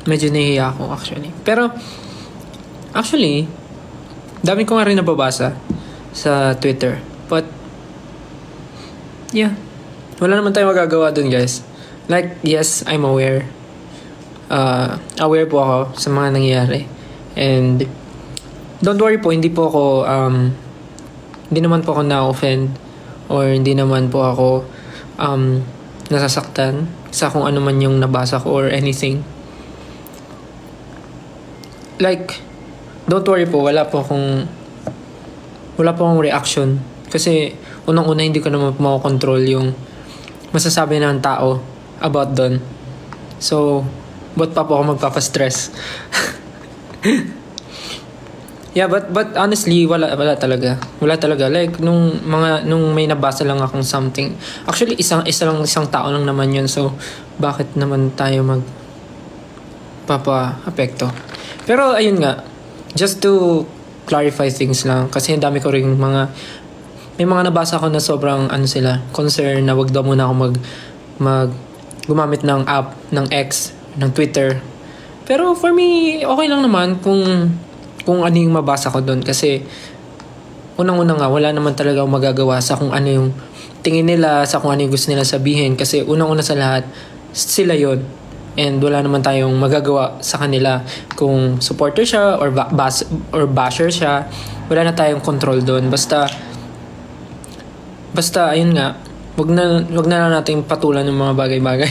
medyo nahihiya ako actually. Pero, actually, dami ko nga rin nababasa sa Twitter. But, yeah. Wala naman tayong magagawa dun, guys. Like, yes, I'm aware. Aware po ako sa mga nangyayari. And, don't worry po, hindi po ako, hindi naman po ako na-offend or hindi naman po ako nasasaktan sa kung ano man yung nabasa ko or anything. Like, don't worry po, wala po akong reaction. Kasi, unang-una hindi ko naman makokontrol yung masasabi ng tao about doon. So, ba't pa po ako magpapastress? Yeah, but honestly, wala talaga. Wala talaga. Like, nung may nabasa lang akong something. Actually, isang tao lang naman yun. So, bakit naman tayo magpapa-apekto? Pero, ayun nga. Just to clarify things lang. Kasi ang dami ko rin may mga nabasa ko na sobrang concern na wag daw muna ako gumamit ng app, ng X, ng Twitter. Pero for me, okay lang naman kung ano yung mabasa ko doon. Kasi unang-una nga, wala naman talaga akong magagawa sa kung ano yung tingin nila, sa kung ano yung gusto nila sabihin. Kasi unang-una sa lahat, sila yon. And wala naman tayong magagawa sa kanila. Kung supporter siya or basher siya, wala na tayong control doon. Basta ayun nga, wag na lang natin patulan ng mga bagay-bagay.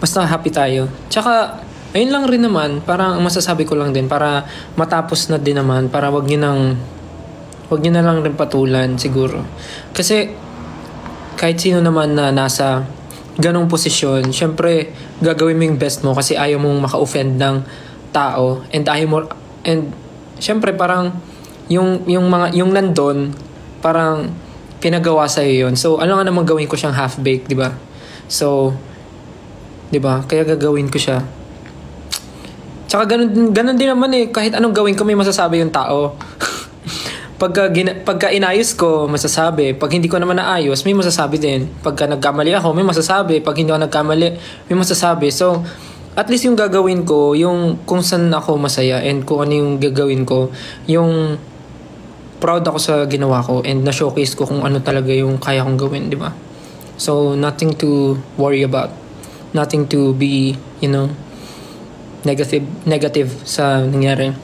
Basta happy tayo. Tsaka, ayun lang rin naman, parang masasabi ko lang din, para matapos na din naman, para wag nyo na lang rin patulan siguro. Kasi, kahit sino naman na nasa ganong posisyon, syempre, gagawin mo yung best mo kasi ayaw mong maka-offend ng tao. And syempre, parang, yung nandun, parang, pinagawa sa'yo yun. So, ano nga naman gawin ko siyang half-baked, di ba? So, di ba? Kaya gagawin ko siya. Tsaka ganun din naman eh. Kahit anong gawin ko, may masasabi yung tao. Pagka inayos ko, masasabi. Pag hindi ko naman naayos, may masasabi din. Pagka nagkamali ako, may masasabi. Pag hindi ako nagkamali, may masasabi. So, at least yung gagawin ko, yung kung saan ako masaya and kung ano yung gagawin ko, yung proud ako sa ginawa ko and na-showcase ko kung ano talaga yung kaya kong gawin, di ba? So, nothing to worry about. Nothing to be, negative sa nangyari.